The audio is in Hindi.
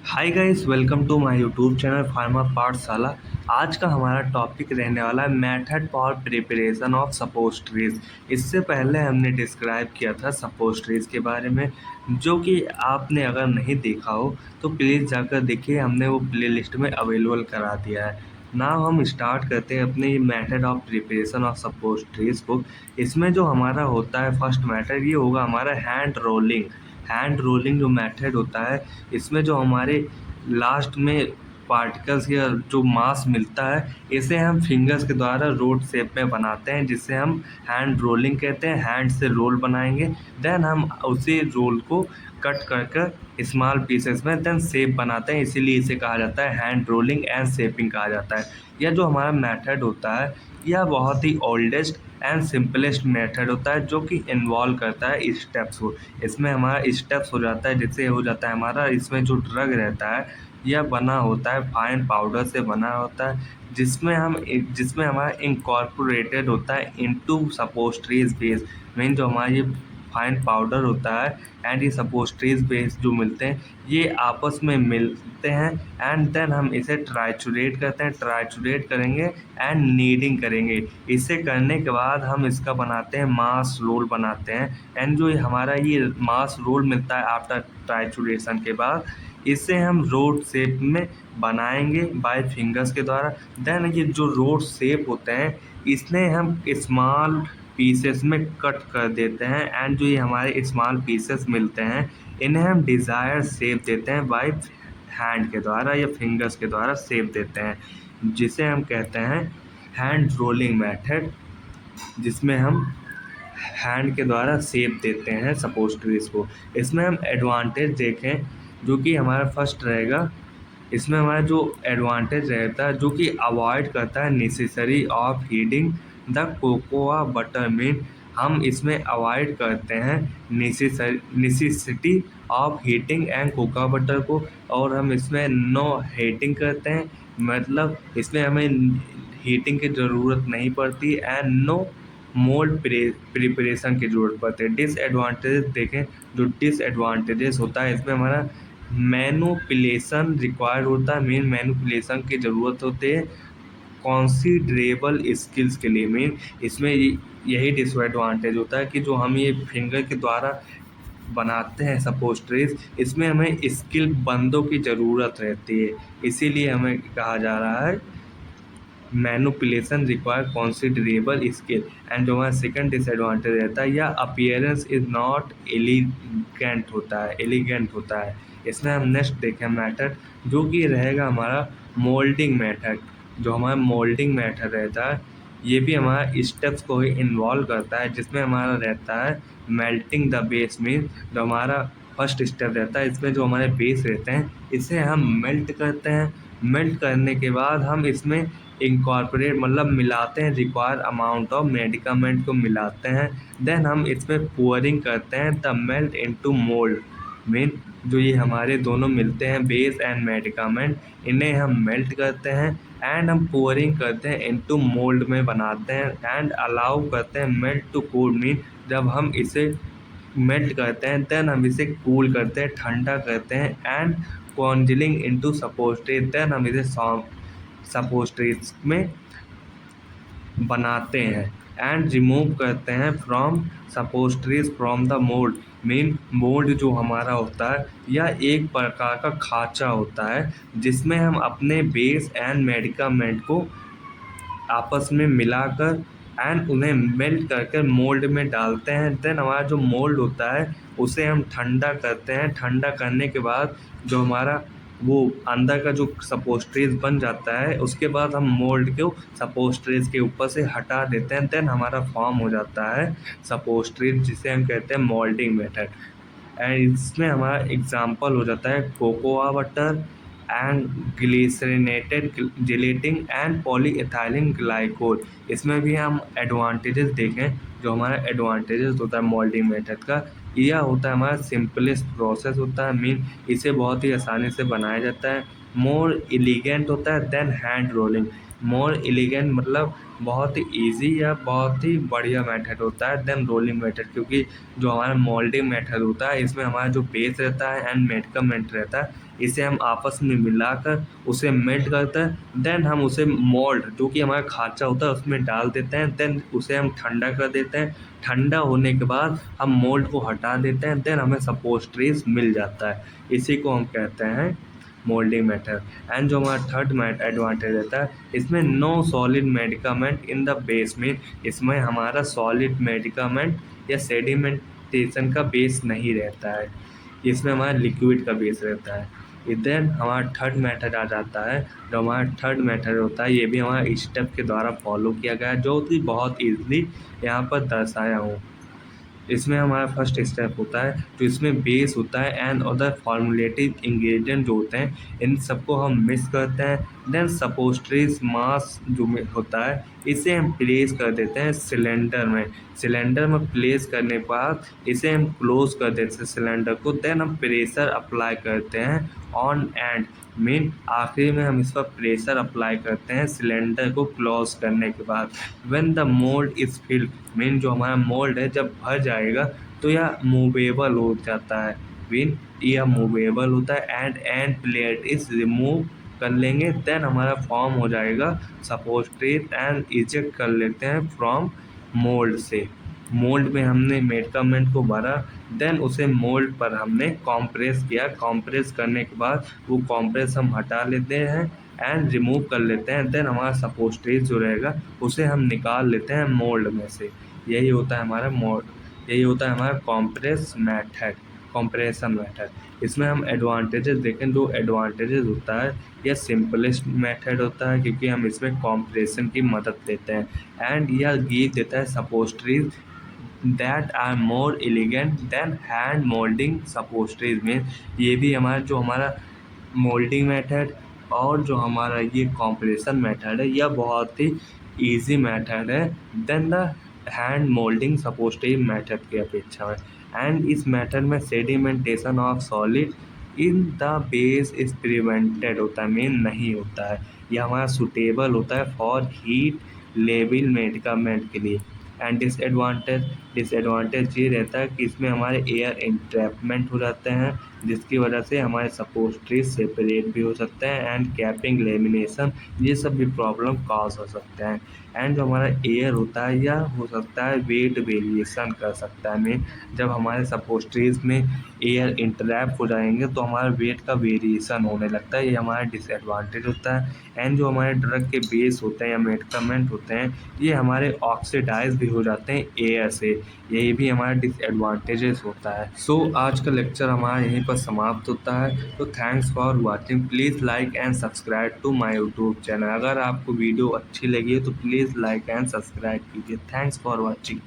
Hi guys, welcome to my YouTube channel pharma Pathshala. आज का हमारा टॉपिक रहने वाला है method for preparation of suppositories. इससे पहले हमने डिस्क्राइब किया था सपोस्ट्रीज के बारे में, जो कि आपने अगर नहीं देखा हो तो प्लीज़ जाकर देखिए, हमने वो प्लेलिस्ट में अवेलेबल करा दिया है। नाउ हम स्टार्ट करते हैं अपने मेथड ऑफ प्रिपरेशन ऑफ सपोस्ट्रीज को। इसमें जो हमारा होता है फर्स्ट मेथड, ये होगा हमारा हैंड रोलिंग। हैंड रोलिंग जो मेथड होता है, इसमें जो हमारे लास्ट में पार्टिकल्स या जो मास मिलता है, इसे हम फिंगर्स के द्वारा रोड शेप में बनाते हैं, जिसे हम हैंड रोलिंग कहते हैं। हैंड से रोल बनाएंगे, देन हम उसी रोल को कट कर कर स्मॉल पीसेस में देन शेप बनाते हैं, इसीलिए इसे कहा जाता है हैंड रोलिंग एंड शेपिंग कहा जाता है। यह जो हमारा मेथड होता है, यह बहुत ही ओल्डेस्ट एंड सिंपलेस्ट मेथड होता है, जो कि इन्वॉल्व करता है स्टेप्स को। इसमें हमारा स्टेप्स हो जाता है, जिससे हो जाता है हमारा, इसमें जो ड्रग रहता है यह बना होता है फाइन पाउडर से बना होता है, जिसमें हमारा इनकॉर्पोरेटेड होता है इनटू सपोस्ट्रीज बेस। मीन जो हमारा ये फाइन पाउडर होता है एंड ये सपोस्ट्रीज बेस जो मिलते हैं, ये आपस में मिलते हैं एंड देन हम इसे ट्राइचुरेट करते हैं। ट्राइचुरेट करेंगे एंड नीडिंग करेंगे। इसे करने के बाद हम इसका बनाते हैं मास रोल बनाते हैं, एंड जो हमारा ये मास रोल मिलता है आफ्टर ट्राइचुरेशन के बाद, इसे हम रोड शेप में बनाएंगे बाय फिंगर्स के द्वारा। देन ये जो रोड शेप होते हैं, इसने हम स्मॉल पीसेस में कट कर देते हैं, एंड जो ये हमारे स्मॉल पीसेस मिलते हैं, इन्हें हम डिज़ायर शेप देते हैं बाय हैंड के द्वारा या फिंगर्स के द्वारा शेप देते हैं, जिसे हम कहते हैं हैंड रोलिंग मेथड, जिसमें हम हैंड के द्वारा शेप देते हैं सपोस्ट्रीज को। इसमें हम एडवांटेज देखें, जो कि हमारा फर्स्ट रहेगा। इसमें हमारा जो एडवांटेज रहता है, जो कि अवॉइड करता है necessary of heating the cocoa butter. Mean हम इसमें अवॉइड करते हैं necessity of heating and cocoa butter को, और हम इसमें नो हीटिंग करते हैं, मतलब इसमें हमें हीटिंग की ज़रूरत नहीं पड़ती एंड नो मोल्ड प्रिपरेशन की ज़रूरत पड़ती है। डिसएडवांटेजेस देखें, जो डिसएडवांटेजेस होता है, इसमें हमारा मैनुपुलेशन रिक्वायर्ड होता है। मेन मैनुपुलेशन की ज़रूरत होती है कॉन्सिडरेबल स्किल्स के लिए। मेन इसमें यही डिसएडवांटेज होता है कि जो हम ये फिंगर के द्वारा बनाते हैं सपोस्ट्रीज, इसमें हमें स्किल बंदों की ज़रूरत रहती है, इसीलिए हमें कहा जा रहा है मैनुपुलेशन रिक्वायर कॉन्सिडरेबल स्किल। एंड जो हमारा सेकंड डिसएडवांटेज रहता है, या अपीयरेंस इज़ नॉट एलिगेंट होता है। इसमें हम नेक्स्ट देखें मेथड, जो कि रहेगा हमारा मोल्डिंग मेथड। जो हमारा मोल्डिंग मेथड रहता है, ये भी हमारा स्टेप्स को ही इन्वॉल्व करता है, जिसमें हमारा रहता है मेल्टिंग द बेस। मीन जो हमारा फर्स्ट स्टेप रहता है, इसमें जो हमारे बेस रहते हैं, इसे हम मेल्ट करते हैं। मेल्ट करने के बाद हम इसमें इनकॉर्पोरेट मतलब मिलाते हैं, रिक्वायर अमाउंट ऑफ मेडिकामेंट को मिलाते हैं। देन हम इसमें पोअरिंग करते हैं the melt into mould. Mean जो ये हमारे दोनों मिलते हैं बेस एंड मेडिकामेंट, इन्हें हम मेल्ट करते हैं एंड हम पोअरिंग करते हैं इनटू मोल्ड में बनाते हैं एंड अलाउ करते हैं मेल्ट टू कूल। मीन जब हम इसे मेल्ट करते हैं, देन हम इसे कूल करते हैं, ठंडा करते हैं एंड कॉन्जिलिंग इनटू सपोस्ट्रेट, देन हम इसे सपोस्ट्रेट्स में बनाते हैं एंड रिमूव करते हैं from suppositories from the mould. Mean mould जो हमारा होता है, यह एक प्रकार का खाँचा होता है, जिसमें हम अपने बेस एंड मेडिकामेंट को आपस में मिलाकर एंड उन्हें मेल्ट करके मोल्ड में डालते हैं। देन हमारा जो मोल्ड होता है, उसे हम ठंडा करते हैं। ठंडा करने के बाद जो हमारा वो अंदर का जो सपोस्ट्रीज बन जाता है, उसके बाद हम मोल्ड को सपोस्ट्रीज के ऊपर से हटा देते हैं। देन हमारा फॉर्म हो जाता है सपोस्ट्रीज, जिसे हम कहते हैं मोल्डिंग मेथड। एंड इसमें हमारा एग्जांपल हो जाता है cocoa butter and glycerinated gelatin and polyethylene glycol. इसमें भी हम एडवांटेजेस देखें, जो हमारा एडवांटेजेस होता है मोल्डिंग मेथड का, यह होता है हमारा सिंपलेस्ट प्रोसेस होता है। मीन इसे बहुत ही आसानी से बनाया जाता है, मोर एलिगेंट होता है than hand rolling. More elegant मतलब बहुत ही ईजी या बहुत ही बढ़िया मेथड होता है देन रोलिंग मेथड, क्योंकि जो हमारा मोल्डिंग मेथड होता है इसमें हमारा जो बेस रहता है एंड मेडिकमेंट रहता है, इसे हम आपस में मिलाकर उसे मेल्ट करते हैं, देन हम उसे मोल्ड जो कि हमारा खांचा होता है उसमें डाल देते हैं, देन उसे हम ठंडा कर देते हैं। ठंडा होने के बाद हम मोल्ड को हटा देते हैं, देन हमें सपोस्ट्रीज मिल जाता है। इसी को हम कहते हैं मोल्डिंग मेथड। एंड जो हमारा थर्ड एडवांटेज रहता है, इसमें no solid medicament in the base में, इसमें हमारा सॉलिड मेडिकामेंट या सेडिमेंटेशन का बेस नहीं रहता है, इसमें हमारा लिक्विड का बेस रहता है। देन हमारा थर्ड मेथड आ जाता है। जो हमारा थर्ड मेथड होता है ये भी हमारा स्टेप के द्वारा फॉलो किया गया है, जो कि बहुत ईजिली यहाँ पर दर्शाया हूँ। इसमें हमारा फर्स्ट स्टेप होता है, तो इसमें बेस होता है एंड अदर फॉर्मुलेटिव इंग्रेडिएंट जो होते हैं इन सबको हम मिक्स करते हैं। देन सपोस्ट्रीज मास जो में होता है इसे हम प्लेस कर देते हैं सिलेंडर में। सिलेंडर में प्लेस करने के बाद इसे हम क्लोज कर देते हैं सिलेंडर को, देन हम प्रेशर अप्लाई करते हैं ऑन एंड। मीन आखिरी में हम इस पर प्रेशर अप्लाई करते हैं सिलेंडर को क्लोज करने के बाद। When the mould is filled, mean जो हमारा मोल्ड है जब भर जाएगा तो यह मूवेबल हो जाता है, मीन यह मूवेबल होता है एंड प्लेट इज रिमूव कर लेंगे, देन हमारा फॉर्म हो जाएगा सपोस्ट्रेट एंड इजेक्ट कर लेते हैं फ्रॉम मोल्ड से। मोल्ड में हमने मेडिकामेंट को भरा, देन उसे मोल्ड पर हमने कॉम्प्रेस किया। कॉम्प्रेस करने के बाद वो कॉम्प्रेस हम हटा लेते हैं एंड रिमूव कर लेते हैं, देन हमारा सपोस्ट्रेट जो रहेगा उसे हम निकाल लेते हैं मोल्ड में से। यही होता है हमारा मोल्ड, यही होता है हमारा कॉम्प्रेस मेथड, कॉम्प्रेशन मेथड। इसमें हम एडवांटेजेस देखें, जो एडवांटेजेस होता है यह सिंपलेस्ट मेथड होता है क्योंकि हम इसमें कॉम्प्रेशन की मदद लेते हैं एंड यह गिव देता है suppositories that are more elegant than hand moulding suppositories में। ये भी हमारा जो हमारा मोल्डिंग मेथड और जो हमारा ये कॉम्प्रेशन मेथड है यह बहुत ही इजी मेथड है than the hand moulding suppositories method की अपेक्षा में। एंड इस मेथड में sedimentation of solid in the base is prevented होता है, मेन नहीं होता है। यह हमारा सुटेबल होता है फॉर हीट लेवल मेडिकामेंट के लिए। एंड डिसएडवांटेज ये रहता है कि इसमें हमारे एयर इंट्रैपमेंट हो जाते हैं, जिसकी वजह से हमारे सपोस्ट्रीज सेपरेट भी हो सकते हैं एंड कैपिंग लेमिनेशन ये सब भी प्रॉब्लम कॉज हो सकते हैं। एंड जो हमारा एयर होता है यह हो सकता है वेट वेरिएशन कर सकता है, में जब हमारे सपोस्ट्रीज में एयर इंटरैप हो जाएंगे तो हमारा वेट का वेरिएशन होने लगता है, ये हमारा डिसएडवांटेज होता है। एंड जो हमारे ड्रग के बेस होते हैं या मेडिकामेंट होते हैं ये हमारे ऑक्सीडाइज भी हो जाते हैं एयर से, यही भी हमारा डिसएडवांटेजेस होता है। सो आज का लेक्चर हमारा यहीं पर समाप्त होता है। तो thanks for watching, please like and subscribe to my YouTube channel. अगर आपको वीडियो अच्छी लगी है तो प्लीज़ लाइक एंड सब्सक्राइब कीजिए। Thanks for watching.